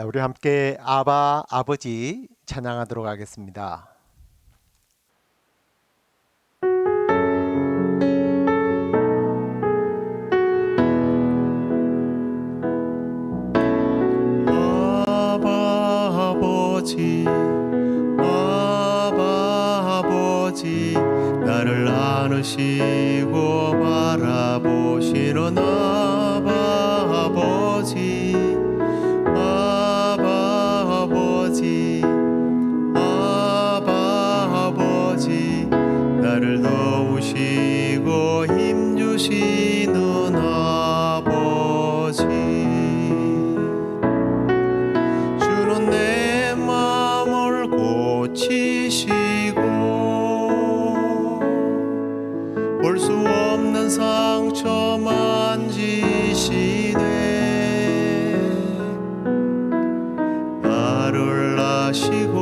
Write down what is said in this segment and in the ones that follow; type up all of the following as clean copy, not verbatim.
우리 함께 아바 아버지 찬양하도록 하겠습니다. 아바 아버지 아바 아버지 나를 안으시고 바라보시는 아바 아버지 아바 아버지 아바 아버지 나를 도우시고 힘주시는 아버지 주는 내 마음을 고치시고 볼 수 없는 상처 만지시네 나를 아시고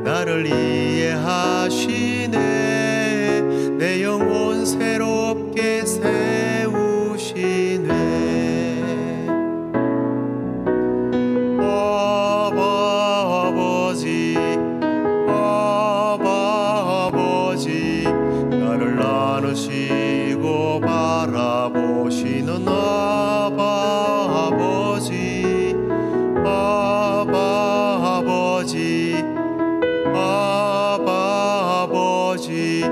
나를 이해하시네 내 영혼 새롭게 세우시네 아바 아버지 아바 아버지 나를 안으시고 바라보시는 아바 아버지 아바 아버지 아바 아버지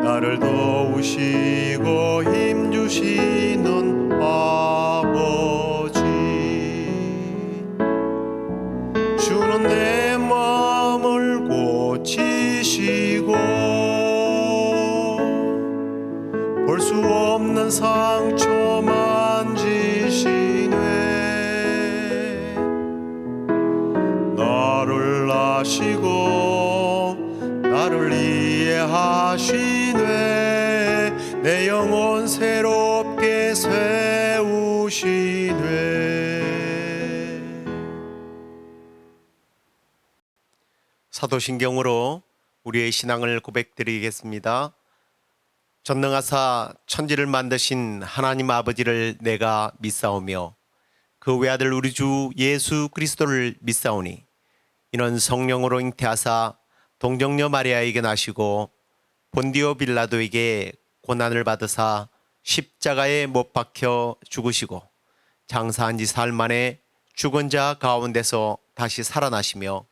나를 도우시고 힘주시는 아버지 주는 내 마음을 고치시고 볼 수 없는 상처 만지시네 나를 아시고 나를 이해하시네 내 영혼 새롭게 세우시네 사도신경으로 우리의 신앙을 고백드리겠습니다. 전능하사 천지를 만드신 하나님 아버지를 내가 믿사오며 그 외아들 우리 주 예수 그리스도를 믿사오니 이는 성령으로 잉태하사 동정녀 마리아에게 나시고 본디오 빌라도에게 고난을 받으사 십자가에 못 박혀 죽으시고 장사한 지 사흘 만에 죽은 자 가운데서 다시 살아나시며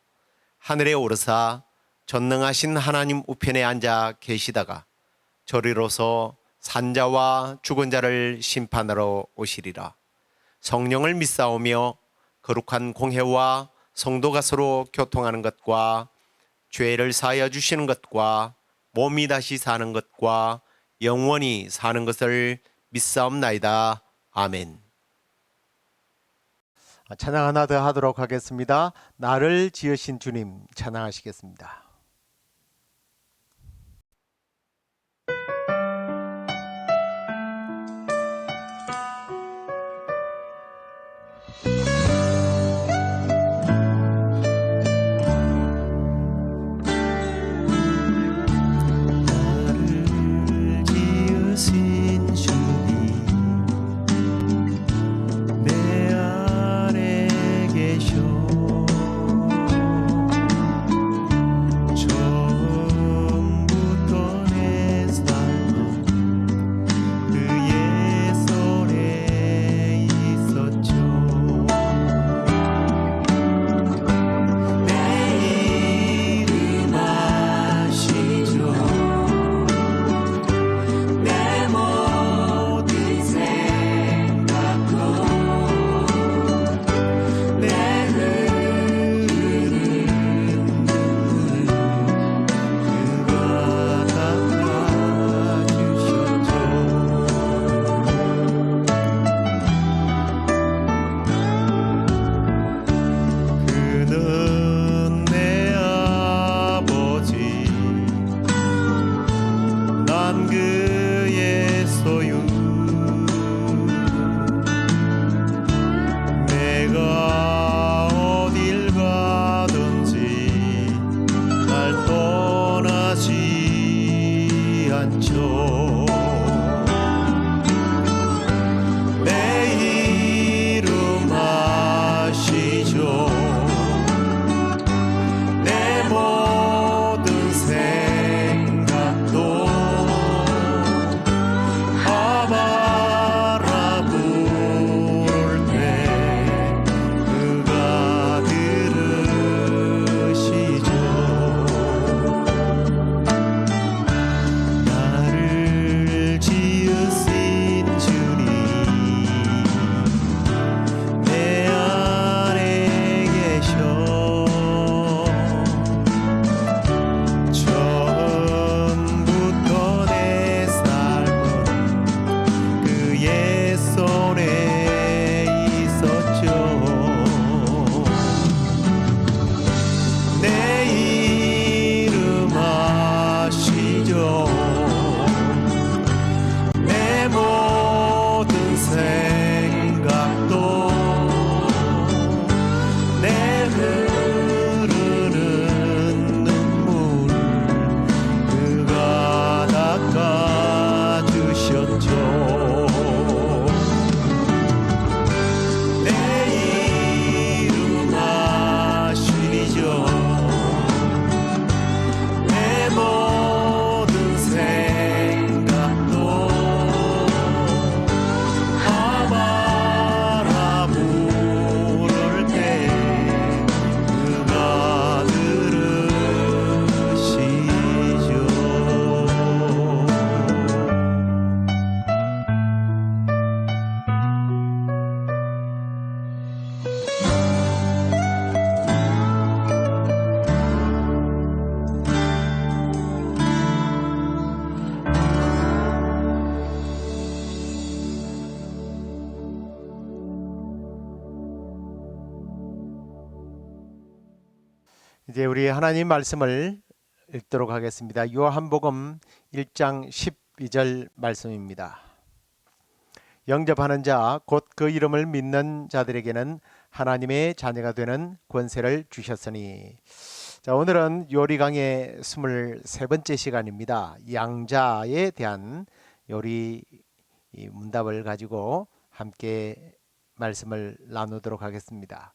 하늘에 오르사 전능하신 하나님 우편에 앉아 계시다가 저리로서 산자와 죽은 자를 심판하러 오시리라. 성령을 믿사오며 거룩한 공회와 성도가 서로 교통하는 것과 죄를 사하여 주시는 것과 몸이 다시 사는 것과 영원히 사는 것을 믿사옵나이다. 아멘. 찬양 하나 더 하도록 하겠습니다. 나를 지으신 주님 찬양하시겠습니다. 나를 지으신 주님 내 안에 계셔 처음부터 내 삶은 그의 손에 있었죠 이제 우리 하나님 말씀을 읽도록 하겠습니다. 요한복음 1장 12절 말씀입니다. 영접하는 자 곧 그 이름을 믿는 자들에게는 하나님의 자녀가 되는 권세를 주셨으니. 자, 오늘은 요리강의 23번째 시간입니다. 양자에 대한 요리 문답을 가지고 함께 말씀을 나누도록 하겠습니다.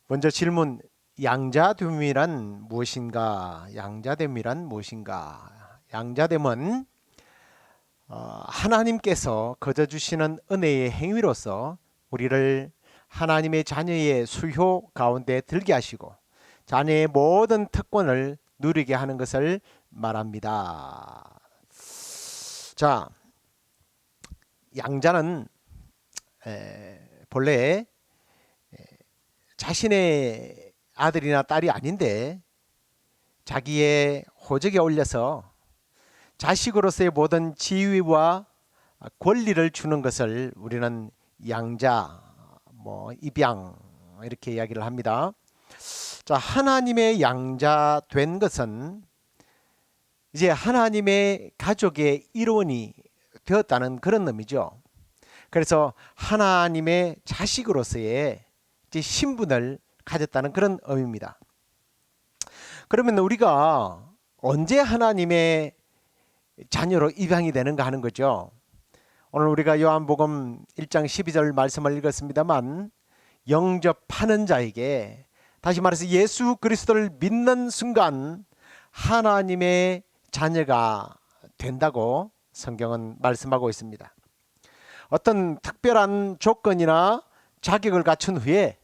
먼저 질문, 양자됨이란 무엇인가? 양자됨이란 무엇인가? 양자됨은 하나님께서 거저 주시는 은혜의 행위로서 우리를 하나님의 자녀의 수효 가운데 들게 하시고 자녀의 모든 특권을 누리게 하는 것을 말합니다. 자, 양자는 본래 자신의 아들이나 딸이 아닌데 자기의 호적에 올려서 자식으로서의 모든 지위와 권리를 주는 것을 우리는 양자, 입양 이렇게 이야기를 합니다. 자, 하나님의 양자 된 것은 이제 하나님의 가족의 일원이 되었다는 그런 의미죠. 그래서 하나님의 자식으로서의 신분을 가졌다는 그런 의미입니다. 그러면 우리가 언제 하나님의 자녀로 입양이 되는가 하는 거죠. 오늘 우리가 요한복음 1장 12절 말씀을 읽었습니다만, 영접하는 자에게, 다시 말해서 예수 그리스도를 믿는 순간 하나님의 자녀가 된다고 성경은 말씀하고 있습니다. 어떤 특별한 조건이나 자격을 갖춘 후에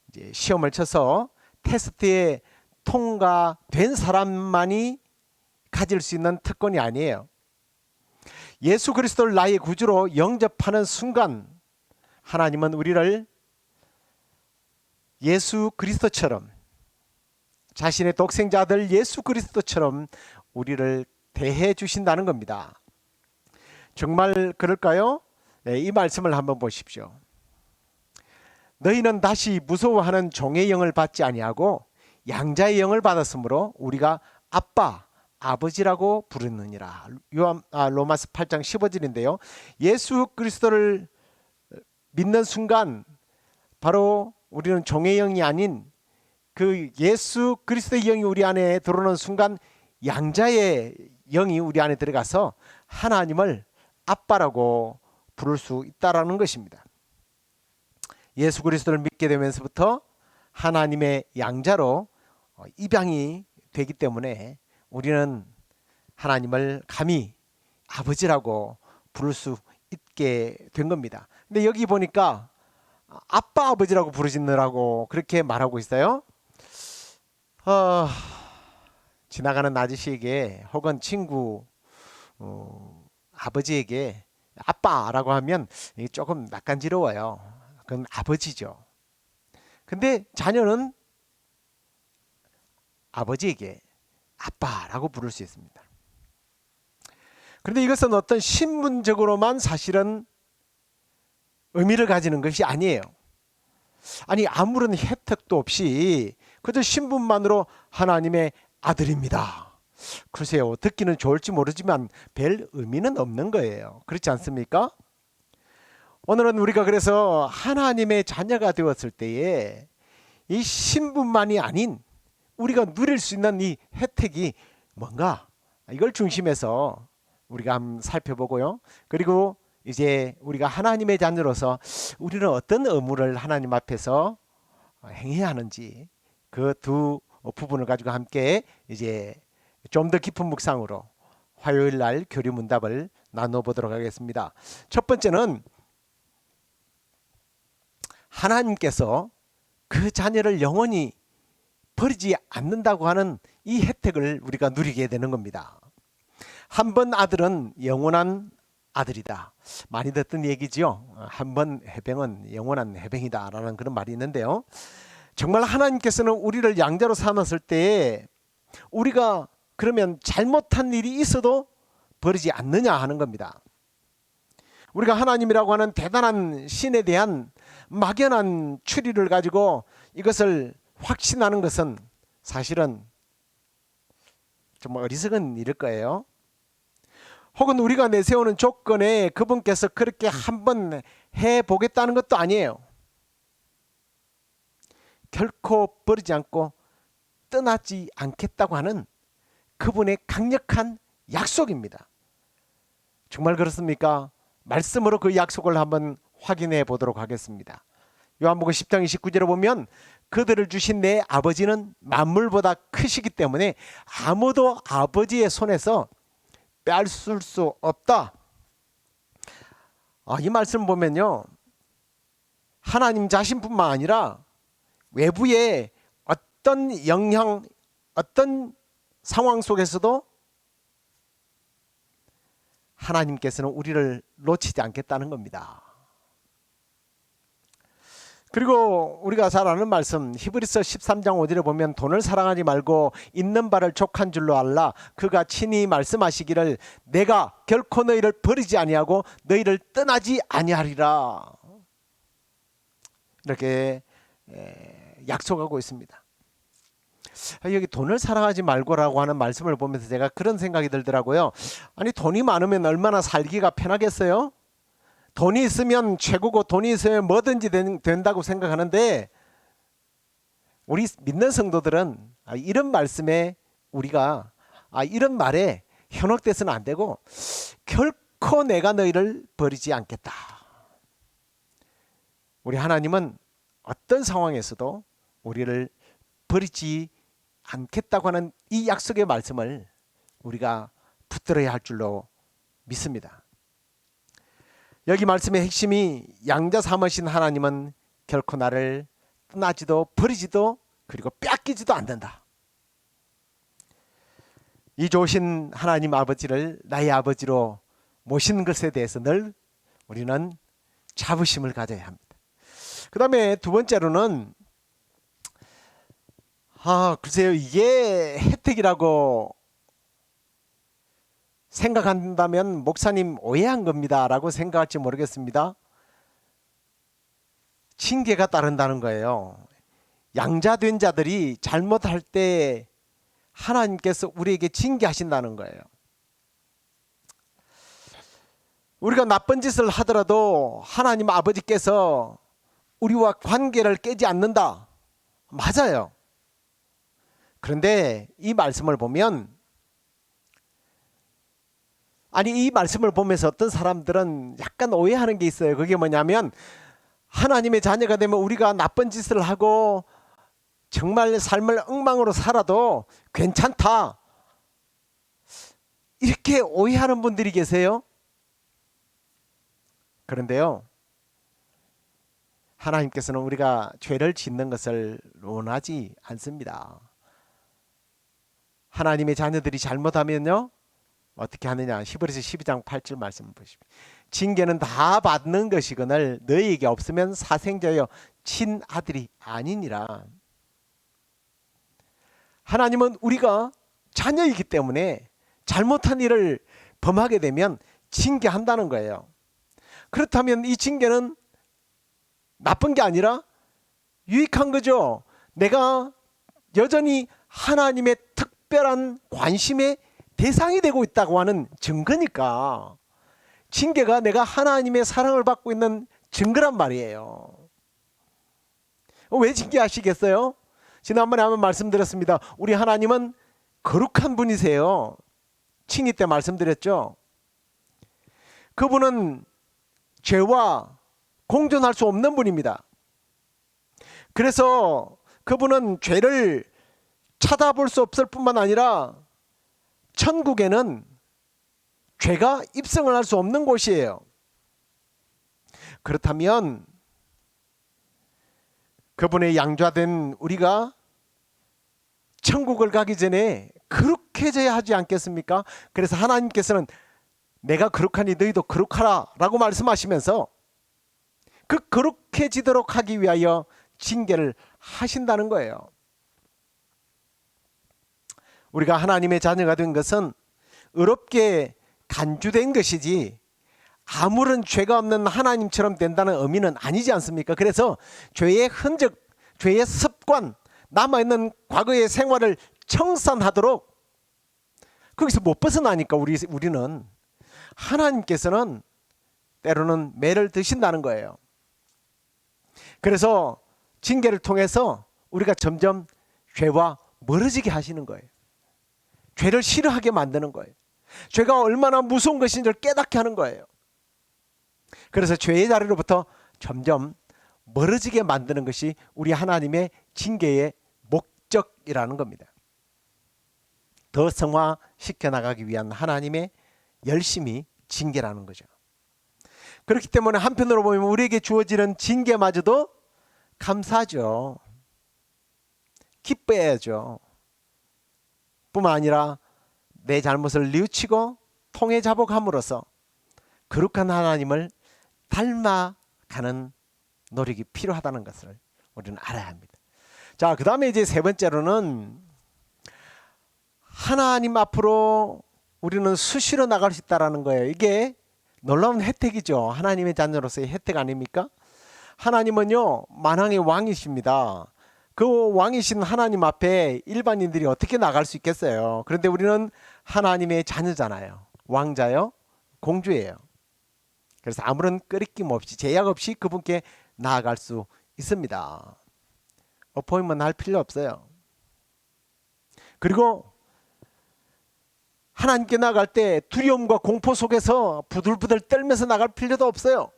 이제 시험을 쳐서 테스트에 통과된 사람만이 가질 수 있는 특권이 아니에요. 예수 그리스도를 나의 구주로 영접하는 순간 하나님은 우리를 예수 그리스도처럼, 자신의 독생자 아들 예수 그리스도처럼 우리를 대해 주신다는 겁니다. 정말 그럴까요? 네, 이 말씀을 한번 보십시오. 너희는 다시 무서워하는 종의 영을 받지 아니하고 양자의 영을 받았으므로 우리가 아빠, 아버지라고 부르느니라. 로마서 8장 15절인데요. 예수 그리스도를 믿는 순간 바로 우리는 종의 영이 아닌 그 예수 그리스도의 영이 우리 안에 들어오는 순간 양자의 영이 우리 안에 들어가서 하나님을 아빠라고 부를 수 있다라는 것입니다. 예수 그리스도를 믿게 되면서부터 하나님의 양자로 입양이 되기 때문에 우리는 하나님을 감히 아버지라고 부를 수 있게 된 겁니다. 근데 여기 보니까 아빠 아버지라고 부르시느라고 그렇게 말하고 있어요. 지나가는 아저씨에게 혹은 친구 아버지에게 아빠라고 하면 조금 낯간지러워요. 그건 아버지죠. 근데 자녀는 아버지에게 아빠라고 부를 수 있습니다. 그런데 이것은 어떤 신분적으로만 사실은 의미를 가지는 것이 아니에요. 아니, 아무런 혜택도 없이 그저 신분만으로 하나님의 아들입니다. 글쎄요, 듣기는 좋을지 모르지만 별 의미는 없는 거예요. 그렇지 않습니까? 오늘은 우리가 그래서 하나님의 자녀가 되었을 때에 이 신분만이 아닌 우리가 누릴 수 있는 이 혜택이 뭔가, 이걸 중심해서 우리가 한번 살펴보고요. 그리고 이제 우리가 하나님의 자녀로서 우리는 어떤 의무를 하나님 앞에서 행해야 하는지, 그 두 부분을 가지고 함께 이제 좀 더 깊은 묵상으로 화요일 날 교리 문답을 나눠보도록 하겠습니다. 첫 번째는 하나님께서 그 자녀를 영원히 버리지 않는다고 하는 이 혜택을 우리가 누리게 되는 겁니다. 한 번 아들은 영원한 아들이다. 많이 듣던 얘기지요. 한 번 해병은 영원한 해병이다 라는 그런 말이 있는데요. 정말 하나님께서는 우리를 양자로 삼았을 때 우리가 그러면 잘못한 일이 있어도 버리지 않느냐 하는 겁니다. 우리가 하나님이라고 하는 대단한 신에 대한 막연한 추리를 가지고 이것을 확신하는 것은 사실은 좀 어리석은 일일 거예요. 혹은 우리가 내세우는 조건에 그분께서 그렇게 한번 해보겠다는 것도 아니에요. 결코 버리지 않고 떠나지 않겠다고 하는 그분의 강력한 약속입니다. 정말 그렇습니까? 말씀으로 그 약속을 한번 확인해 보도록 하겠습니다. 요한복음 10장 29절에 보면 그들을 주신 내 아버지는 만물보다 크시기 때문에 아무도 아버지의 손에서 빼앗을 수 없다. 이 말씀 보면요, 하나님 자신뿐만 아니라 외부의 어떤 영향, 어떤 상황 속에서도 하나님께서는 우리를 놓치지 않겠다는 겁니다. 그리고 우리가 잘 아는 말씀 히브리서 13장 5절에 보면 돈을 사랑하지 말고 있는 바를 족한 줄로 알라. 그가 친히 말씀하시기를 내가 결코 너희를 버리지 아니하고 너희를 떠나지 아니하리라. 이렇게 약속하고 있습니다. 여기 돈을 사랑하지 말고라고 하는 말씀을 보면서 제가 그런 생각이 들더라고요. 아니 돈이 많으면 얼마나 살기가 편하겠어요? 돈이 있으면 최고고 돈이 있으면 뭐든지 된다고 생각하는데 우리 믿는 성도들은 이런 말씀에 우리가 이런 말에 현혹돼서는 안 되고 결코 내가 너희를 버리지 않겠다. 우리 하나님은 어떤 상황에서도 우리를 버리지 않겠다고 하는 이 약속의 말씀을 우리가 붙들어야 할 줄로 믿습니다. 여기 말씀의 핵심이 양자 삼으신 하나님은 결코 나를 떠나지도 버리지도 그리고 뺏기지도 않는다. 이 좋으신 하나님 아버지를 나의 아버지로 모시는 것에 대해서 늘 우리는 자부심을 가져야 합니다. 그 다음에 두 번째로는 글쎄요, 이게 혜택이라고 생각한다면 목사님 오해한 겁니다 라고 생각할지 모르겠습니다. 징계가 따른다는 거예요. 양자된 자들이 잘못할 때 하나님께서 우리에게 징계하신다는 거예요. 우리가 나쁜 짓을 하더라도 하나님 아버지께서 우리와 관계를 깨지 않는다. 맞아요. 그런데 이 말씀을 보면 이 말씀을 보면서 어떤 사람들은 약간 오해하는 게 있어요. 그게 뭐냐면 하나님의 자녀가 되면 우리가 나쁜 짓을 하고 정말 삶을 엉망으로 살아도 괜찮다. 이렇게 오해하는 분들이 계세요. 그런데요, 하나님께서는 우리가 죄를 짓는 것을 원하지 않습니다. 하나님의 자녀들이 잘못하면요 어떻게 하느냐. 히브리서 12장 8절 말씀을 보십시오. 징계는 다 받는 것이거늘 너희에게 없으면 사생자여 친아들이 아니니라. 하나님은 우리가 자녀이기 때문에 잘못한 일을 범하게 되면 징계한다는 거예요. 그렇다면 이 징계는 나쁜 게 아니라 유익한 거죠. 내가 여전히 하나님의 특별한 관심의 대상이 되고 있다고 하는 증거니까 징계가 내가 하나님의 사랑을 받고 있는 증거란 말이에요. 왜 징계하시겠어요? 지난번에 한번 말씀드렸습니다. 우리 하나님은 거룩한 분이세요. 칭의 때 말씀드렸죠. 그분은 죄와 공존할 수 없는 분입니다. 그래서 그분은 죄를 찾아볼 수 없을 뿐만 아니라 천국에는 죄가 입성을 할 수 없는 곳이에요. 그렇다면 그분의 양자된 우리가 천국을 가기 전에 거룩해져야 하지 않겠습니까? 그래서 하나님께서는 내가 거룩하니 너희도 거룩하라 라고 말씀하시면서 그 거룩해지도록 하기 위하여 징계를 하신다는 거예요. 우리가 하나님의 자녀가 된 것은 의롭게 간주된 것이지 아무런 죄가 없는 하나님처럼 된다는 의미는 아니지 않습니까? 그래서 죄의 흔적, 죄의 습관, 남아있는 과거의 생활을 청산하도록 거기서 못 벗어나니까 우리는 하나님께서는 때로는 매를 드신다는 거예요. 그래서 징계를 통해서 우리가 점점 죄와 멀어지게 하시는 거예요. 죄를 싫어하게 만드는 거예요. 죄가 얼마나 무서운 것인지를 깨닫게 하는 거예요. 그래서 죄의 자리로부터 점점 멀어지게 만드는 것이 우리 하나님의 징계의 목적이라는 겁니다. 더 성화시켜 나가기 위한 하나님의 열심히 징계라는 거죠. 그렇기 때문에 한편으로 보면 우리에게 주어지는 징계마저도 감사하죠. 기뻐해야죠. 뿐만 아니라 내 잘못을 뉘우치고 통해 자복함으로써 거룩한 하나님을 닮아가는 노력이 필요하다는 것을 우리는 알아야 합니다. 자, 그 다음에 이제 세 번째로는 하나님 앞으로 우리는 수시로 나갈 수 있다는 거예요. 이게 놀라운 혜택이죠. 하나님의 자녀로서의 혜택 아닙니까? 하나님은요, 만왕의 왕이십니다. 그 왕이신 하나님 앞에 일반인들이 어떻게 나갈 수 있겠어요? 그런데 우리는 하나님의 자녀잖아요. 왕자요, 공주예요. 그래서 아무런 끄리낌 없이 제약 없이 그분께 나아갈 수 있습니다. 어포인트먼트 할 필요 없어요. 그리고 하나님께 나갈 때 두려움과 공포 속에서 부들부들 떨면서 나갈 필요도 없어요.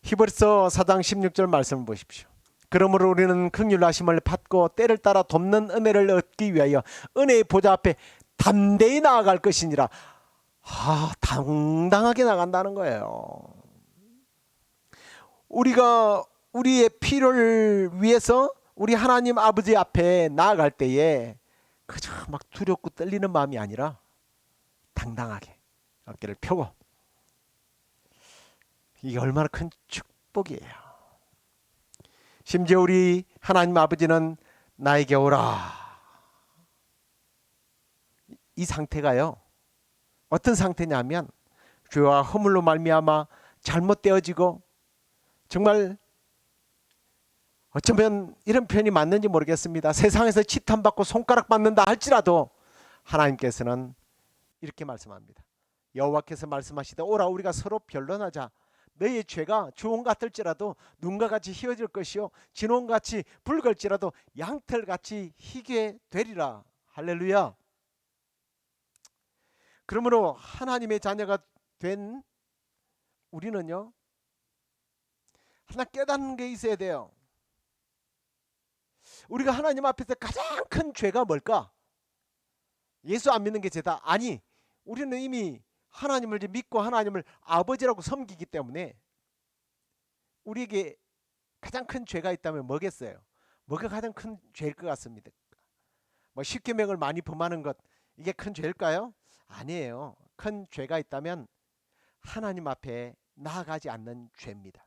히브리서 4장 16절 말씀을 보십시오. 그러므로 우리는 긍휼 하심을 받고 때를 따라 돕는 은혜를 얻기 위하여 은혜의 보좌 앞에 담대히 나아갈 것이니라. 당당하게 나간다는 거예요. 우리가 우리의 필요를 위해서 우리 하나님 아버지 앞에 나아갈 때에 그저 막 두렵고 떨리는 마음이 아니라 당당하게 어깨를 펴고, 이게 얼마나 큰 축복이에요. 심지어 우리 하나님 아버지는 나에게 오라, 이 상태가요, 어떤 상태냐면 죄와 허물로 말미암아 잘못되어지고, 정말 어쩌면 이런 표현이 맞는지 모르겠습니다. 세상에서 치탄받고 손가락 받는다 할지라도 하나님께서는 이렇게 말씀합니다. 여호와께서 말씀하시되 오라 우리가 서로 변론하자. 너희의 죄가 주홍 같을지라도 눈과 같이 희어질 것이요 진홍같이 붉을지라도 양털같이 희게 되리라. 할렐루야. 그러므로 하나님의 자녀가 된 우리는요, 하나 깨닫는 게 있어야 돼요. 우리가 하나님 앞에서 가장 큰 죄가 뭘까? 예수 안 믿는 게 죄다? 아니, 우리는 이미 하나님을 믿고 하나님을 아버지라고 섬기기 때문에 우리에게 가장 큰 죄가 있다면 뭐겠어요? 뭐가 가장 큰 죄일 것 같습니다. 뭐 십계명을 많이 범하는 것, 이게 큰 죄일까요? 아니에요. 큰 죄가 있다면 하나님 앞에 나아가지 않는 죄입니다.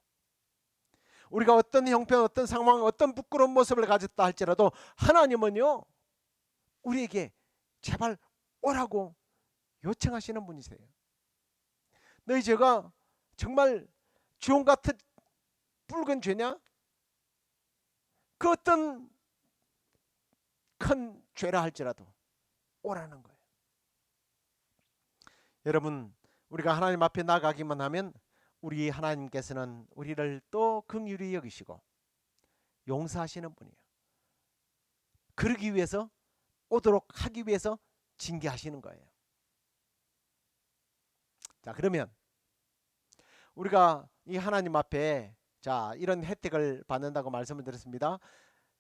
우리가 어떤 형편, 어떤 상황, 어떤 부끄러운 모습을 가졌다 할지라도 하나님은요, 우리에게 제발 오라고 요청하시는 분이세요. 너희 죄가 정말 주홍 같은 붉은 죄냐? 그 어떤 큰 죄라 할지라도 오라는 거예요. 여러분, 우리가 하나님 앞에 나가기만 하면 우리 하나님께서는 우리를 또 긍휼히 여기시고 용서하시는 분이에요. 그러기 위해서, 오도록 하기 위해서 징계하시는 거예요. 자, 그러면 우리가 이 하나님 앞에 이런 혜택을 받는다고 말씀을 드렸습니다.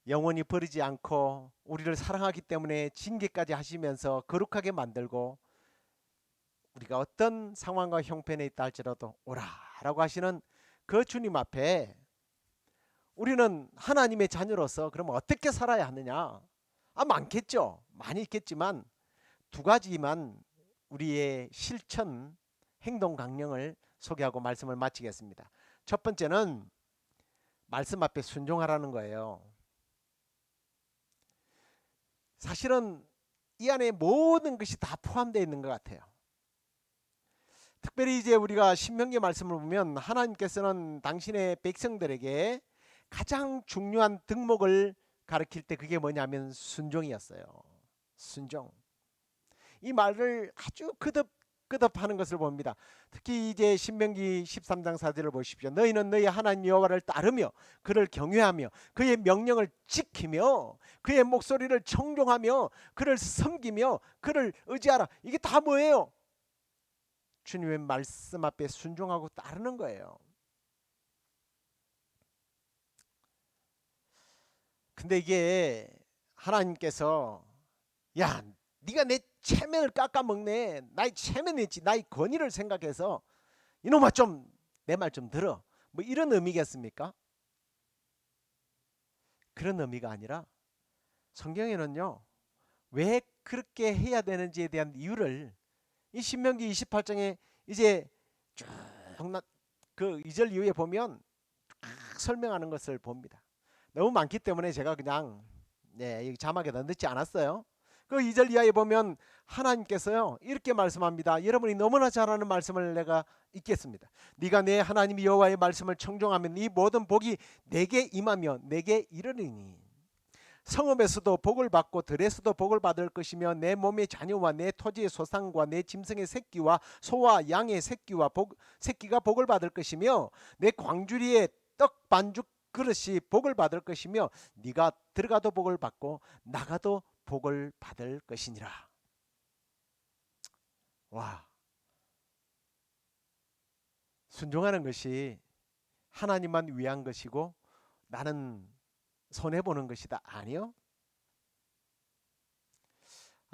영원히 버리지 않고 우리를 사랑하기 때문에 징계까지 하시면서 거룩하게 만들고, 우리가 어떤 상황과 형편에 있다 할지라도 오라라고 하시는 그 주님 앞에 우리는 하나님의 자녀로서 그러면 어떻게 살아야 하느냐? 많겠죠. 많이 있겠지만 두 가지만 우리의 실천 행동 강령을 소개하고 말씀을 마치겠습니다. 첫 번째는 말씀 앞에 순종하라는 거예요. 사실은 이 안에 모든 것이 다 포함되어 있는 것 같아요. 특별히 이제 우리가 신명기 말씀을 보면 하나님께서는 당신의 백성들에게 가장 중요한 덕목을 가르칠 때 그게 뭐냐면 순종이었어요. 순종. 이 말을 아주 끄덕하는 것을 봅니다. 특히 이제 신명기 13장 4절을 보십시오. 너희는 너희 하나님 여호와를 따르며 그를 경외하며 그의 명령을 지키며 그의 목소리를 청종하며 그를 섬기며 그를 의지하라. 이게 다 뭐예요? 주님의 말씀 앞에 순종하고 따르는 거예요. 근데 이게 하나님께서 야, 네가 내 체면을 깎아먹네. 나의 체면이지. 나의 권위를 생각해서 이놈아 좀 내 말 좀 들어. 뭐 이런 의미겠습니까? 그런 의미가 아니라 성경에는요. 왜 그렇게 해야 되는지에 대한 이유를 이 신명기 28장에 이제 쭉그 2절 이후에 보면 설명하는 것을 봅니다. 너무 많기 때문에 제가 그냥 이 자막에다 넣지 않았어요. 그 2절 이하에 보면 하나님께서요 이렇게 말씀합니다. 여러분이 너무나 잘 아는 말씀을 내가 읽겠습니다. 네가 내 하나님 여호와의 말씀을 청종하면 이 모든 복이 내게 임하며 내게 이르리니 성읍에서도 복을 받고 들에서도 복을 받을 것이며 내 몸의 자녀와 내 토지의 소산과 내 짐승의 새끼와 소와 양의 새끼가 복을 받을 것이며 내 광주리의 떡 반죽 그릇이 복을 받을 것이며 네가 들어가도 복을 받고 나가도 복을 받을 것이니라. 와, 순종하는 것이 하나님만 위한 것이고 나는 손해보는 것이다. 아니요.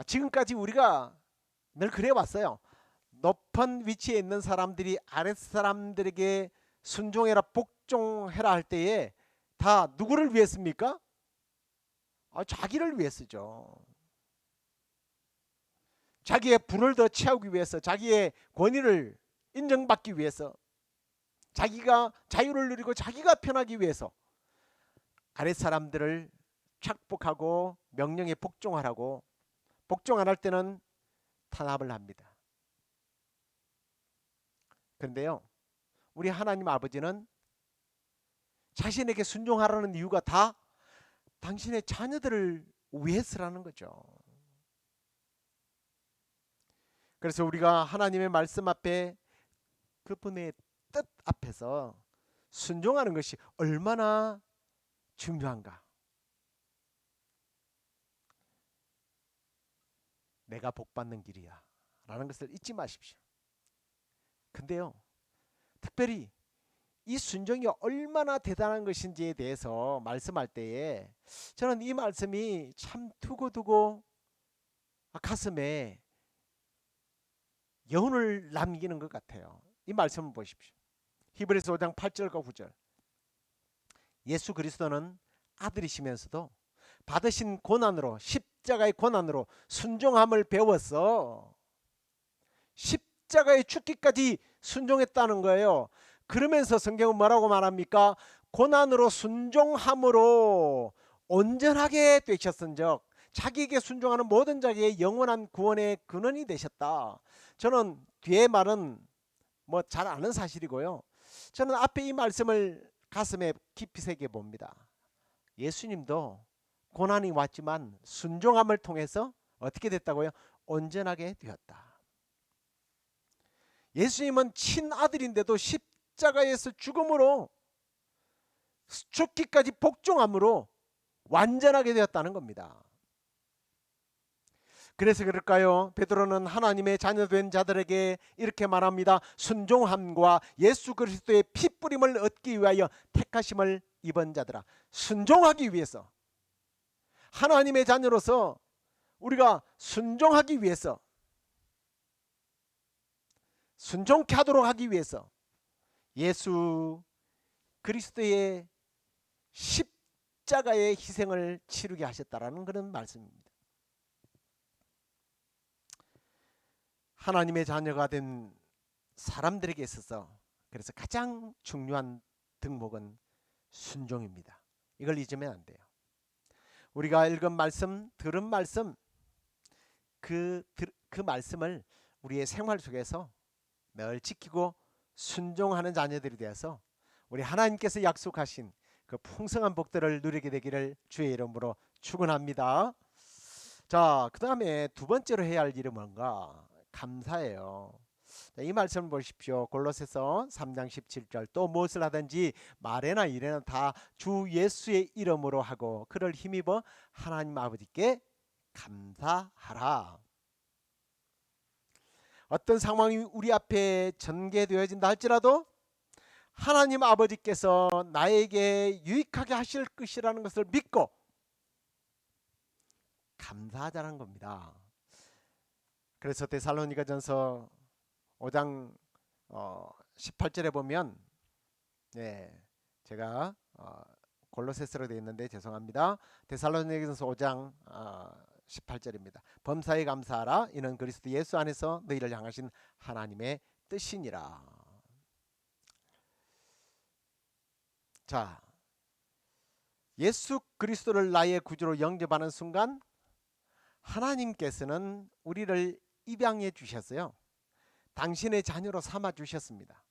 지금까지 우리가 늘 그래 왔어요. 높은 위치에 있는 사람들이 아랫 사람들에게 순종해라 복종해라 할 때에 다 누구를 위했습니까? 자기를 위해서죠. 자기의 분을 더 채우기 위해서, 자기의 권위를 인정받기 위해서, 자기가 자유를 누리고 자기가 편하기 위해서 아랫 사람들을 착복하고 명령에 복종하라고, 복종 안 할 때는 탄압을 합니다. 그런데요, 우리 하나님 아버지는 자신에게 순종하라는 이유가 다 당신의 자녀들을 위해서라는 거죠. 그래서 우리가 하나님의 말씀 앞에 그분의 뜻 앞에서 순종하는 것이 얼마나 중요한가. 내가 복받는 길이야 라는 것을 잊지 마십시오. 근데요, 특별히 이 순종이 얼마나 대단한 것인지에 대해서 말씀할 때에 저는 이 말씀이 참 두고두고 가슴에 여운을 남기는 것 같아요. 이 말씀을 보십시오. 히브리서 5장 8절과 9절. 예수 그리스도는 아들이시면서도 받으신 고난으로, 십자가의 고난으로 순종함을 배웠어. 십자가에 죽기까지 순종했다는 거예요. 그러면서 성경은 뭐라고 말합니까? 고난으로 순종함으로 온전하게 되셨은즉 자기에게 순종하는 모든 자에게 영원한 구원의 근원이 되셨다. 저는 뒤에 말은 뭐 잘 아는 사실이고요. 저는 앞에 이 말씀을 가슴에 깊이 새겨 봅니다. 예수님도 고난이 왔지만 순종함을 통해서 어떻게 됐다고요? 온전하게 되었다. 예수님은 친아들인데도 십자가에서 죽음으로 죽기까지 복종함으로 완전하게 되었다는 겁니다. 그래서 그럴까요? 베드로는 하나님의 자녀된 자들에게 이렇게 말합니다. 순종함과 예수 그리스도의 피뿌림을 얻기 위하여 택하심을 입은 자들아. 순종하기 위해서, 하나님의 자녀로서 우리가 순종하기 위해서, 순종케 하도록 하기 위해서 예수 그리스도의 십자가의 희생을 치르게 하셨다라는 그런 말씀입니다. 하나님의 자녀가 된 사람들에게 있어서 그래서 가장 중요한 덕목은 순종입니다. 이걸 잊으면 안 돼요. 우리가 읽은 말씀, 들은 말씀, 그 말씀을 우리의 생활 속에서 늘 지키고 순종하는 자녀들이 되어서 우리 하나님께서 약속하신 그 풍성한 복들을 누리게 되기를 주의 이름으로 축원합니다. 자, 그 다음에 두 번째로 해야 할 일은 뭔가? 감사예요. 자, 이 말씀을 보십시오. 골로새서 3장 17절 또 무엇을 하든지 말에나 일에나 다 주 예수의 이름으로 하고 그를 힘입어 하나님 아버지께 감사하라. 어떤 상황이 우리 앞에 전개되어진다 할지라도 하나님 아버지께서 나에게 유익하게 하실 것이라는 것을 믿고 감사하자는 겁니다. 그래서 데살로니가전서 5장 18절에 보면 제가 골로새서로 되어 있는데 죄송합니다. 데살로니가전서 5장 18절입니다. 범사에 감사하라. 이는 그리스도 예수 안에서 너희를 향하신 하나님의 뜻이니라. 자, 예수 그리스도를 나의 구주로 영접하는 순간 하나님께서는 우리를 입양해 주셨어요. 당신의 자녀로 삼아 주셨습니다.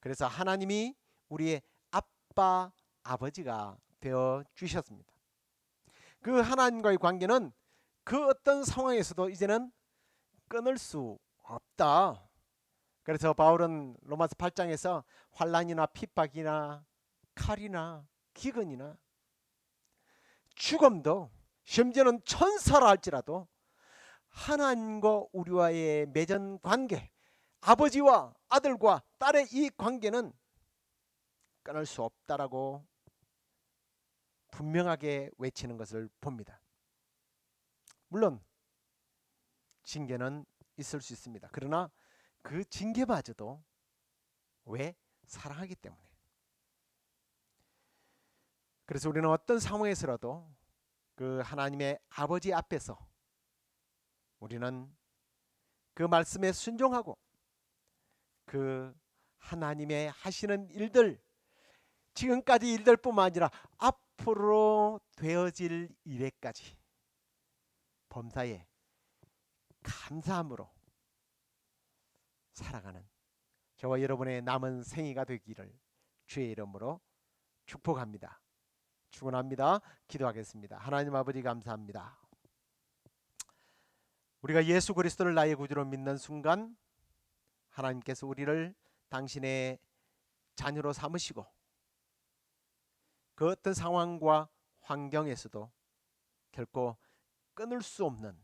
그래서 하나님이 우리의 아빠, 아버지가 되어 주셨습니다. 그 하나님과의 관계는 그 어떤 상황에서도 이제는 끊을 수 없다. 그래서 바울은 로마서 8장에서 환난이나 핍박이나 칼이나 기근이나 죽음도 심지어는 천사라 할지라도 하나님과 우리와의 맺은 관계, 아버지와 아들과 딸의 이 관계는 끊을 수 없다라고 분명하게 외치는 것을 봅니다. 물론 징계는 있을 수 있습니다. 그러나 그 징계마저도 왜? 사랑하기 때문에. 그래서 우리는 어떤 상황에서라도 그 하나님의 아버지 앞에서 우리는 그 말씀에 순종하고 그 하나님의 하시는 일들, 지금까지 일들뿐만 아니라 앞으로 되어질 일에까지 범사에 감사함으로 살아가는 저와 여러분의 남은 생애가 되기를 주의 이름으로 축복합니다. 축원합니다. 기도하겠습니다. 하나님 아버지 감사합니다. 우리가 예수 그리스도를 나의 구주로 믿는 순간 하나님께서 우리를 당신의 자녀로 삼으시고 그 어떤 상황과 환경에서도 결코 끊을 수 없는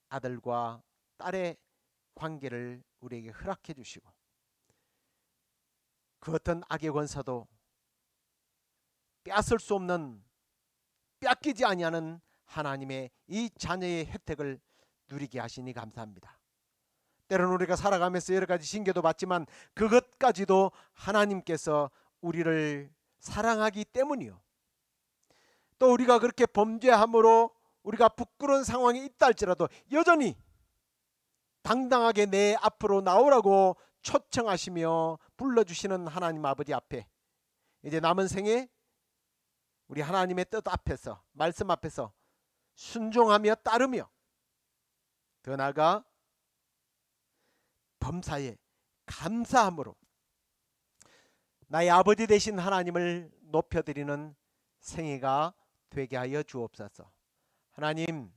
아들과 딸의 관계를 우리에게 허락해 주시고 그 어떤 악의 권사도 빼앗을 수 없는, 뺏기지 아니하는 하나님의 이 자녀의 혜택을 누리게 하시니 감사합니다. 때로는 우리가 살아가면서 여러 가지 징계도 받지만 그것까지도 하나님께서 우리를 사랑하기 때문이요. 또 우리가 그렇게 범죄함으로 우리가 부끄러운 상황이 있다 할지라도 여전히 당당하게 내 앞으로 나오라고 초청하시며 불러주시는 하나님 아버지 앞에 이제 남은 생에 우리 하나님의 뜻 앞에서, 말씀 앞에서 순종하며 따르며 더 나아가 범사에 감사함으로 나의 아버지 되신 하나님을 높여드리는 생애가 되게 하여 주옵소서. 하나님,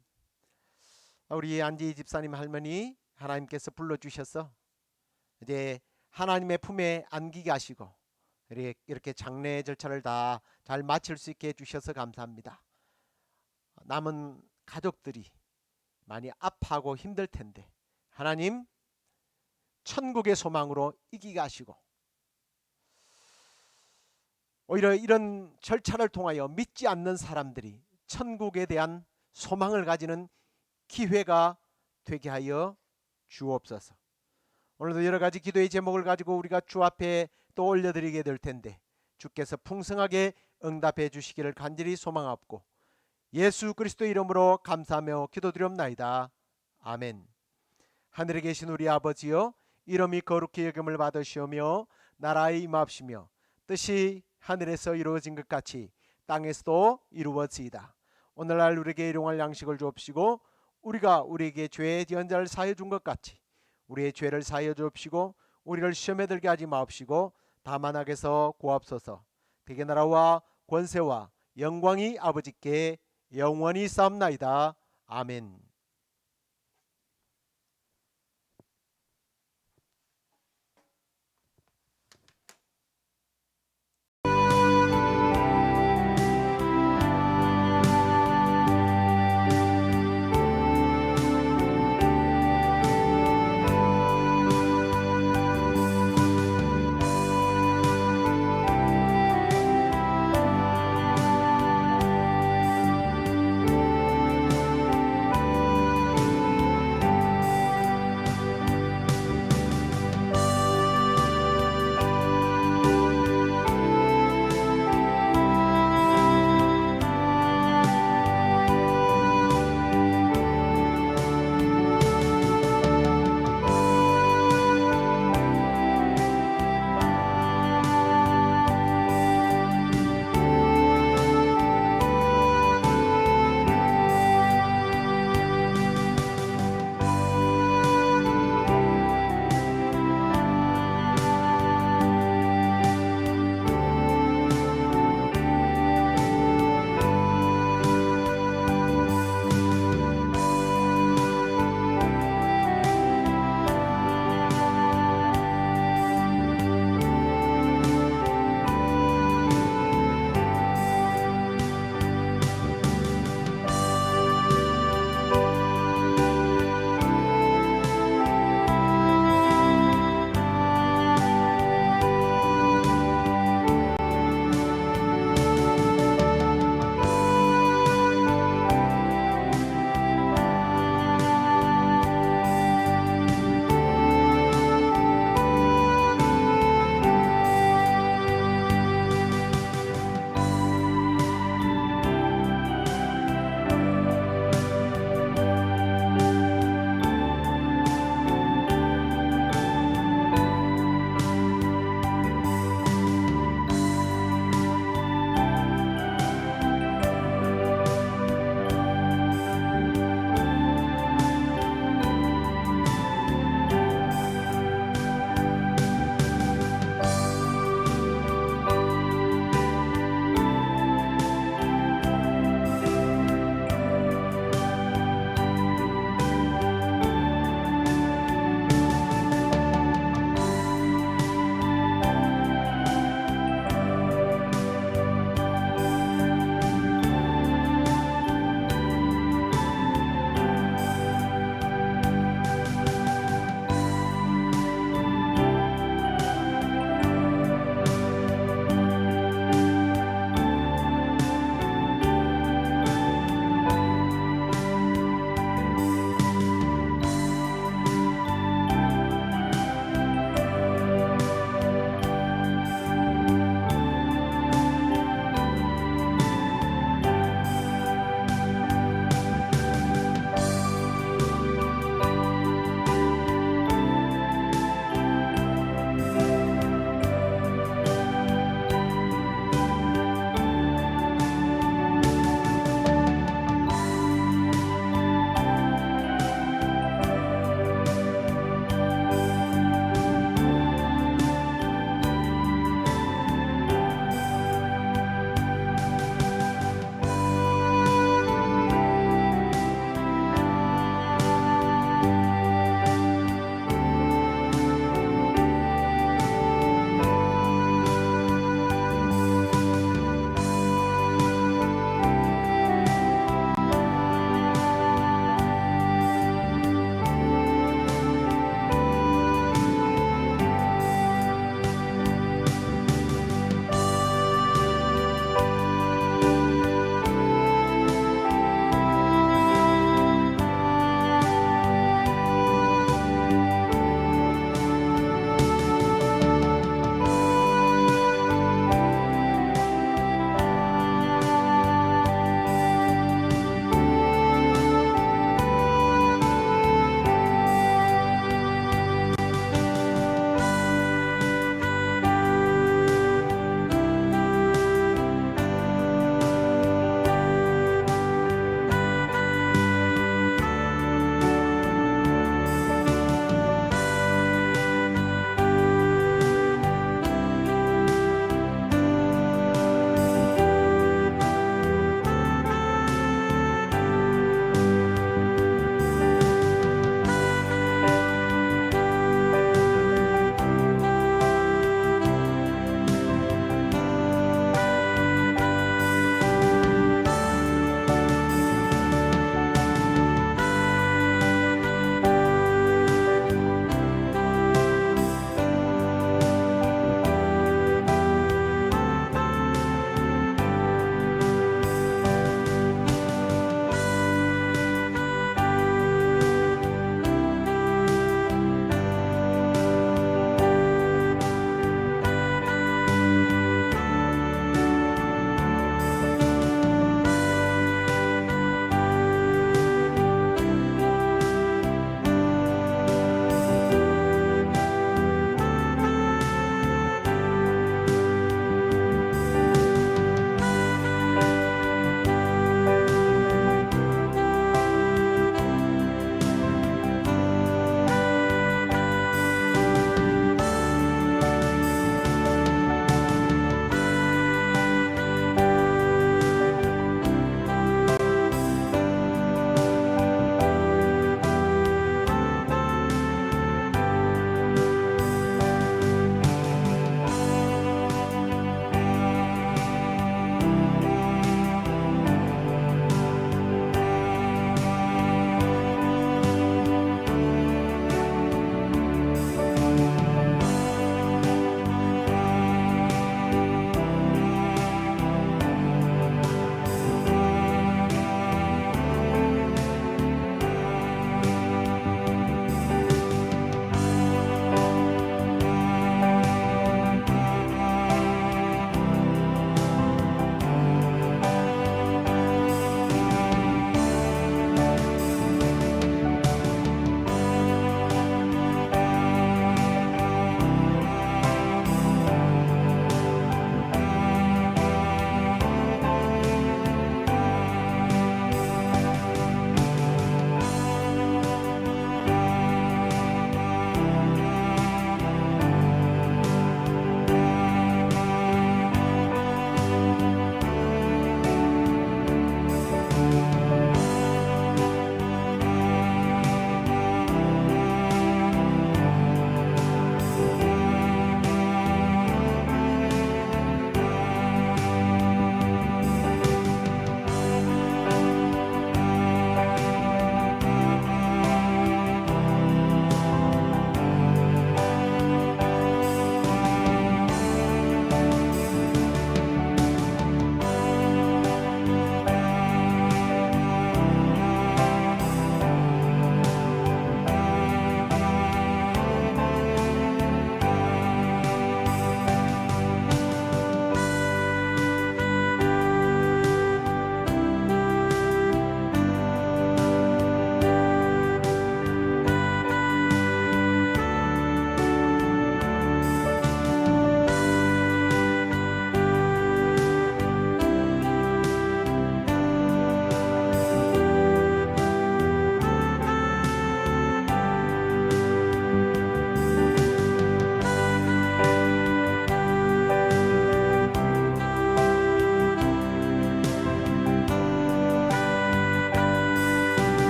우리 안지 집사님 할머니 하나님께서 불러주셔서 이제 하나님의 품에 안기게 하시고 이렇게 장례 절차를 다 잘 마칠 수 있게 해주셔서 감사합니다. 남은 가족들이 많이 아파하고 힘들 텐데 하나님 천국의 소망으로 이기게 하시고 오히려 이런 절차를 통하여 믿지 않는 사람들이 천국에 대한 소망을 가지는 기회가 되게 하여 주옵소서. 오늘도 여러 가지 기도의 제목을 가지고 우리가 주 앞에 또 올려드리게 될 텐데 주께서 풍성하게 응답해 주시기를 간절히 소망하옵고 예수 그리스도 이름으로 감사하며 기도드리옵나이다. 아멘. 하늘에 계신 우리 아버지여, 이름이 거룩히 여김을 받으시오며 나라에 임하옵시며 뜻이 하늘에서 이루어진 것 같이 땅에서도 이루어지이다. 오늘날 우리에게 일용할 양식을 주옵시고 우리가 우리에게 죄의 지은 사하여 준 것 같이 우리의 죄를 사하여 주옵시고 우리를 시험에 들게 하지 마옵시고 다만 악에서 구하옵소서. 대개 나라와 권세와 영광이 아버지께 영원히 쌓옵나이다. 아멘.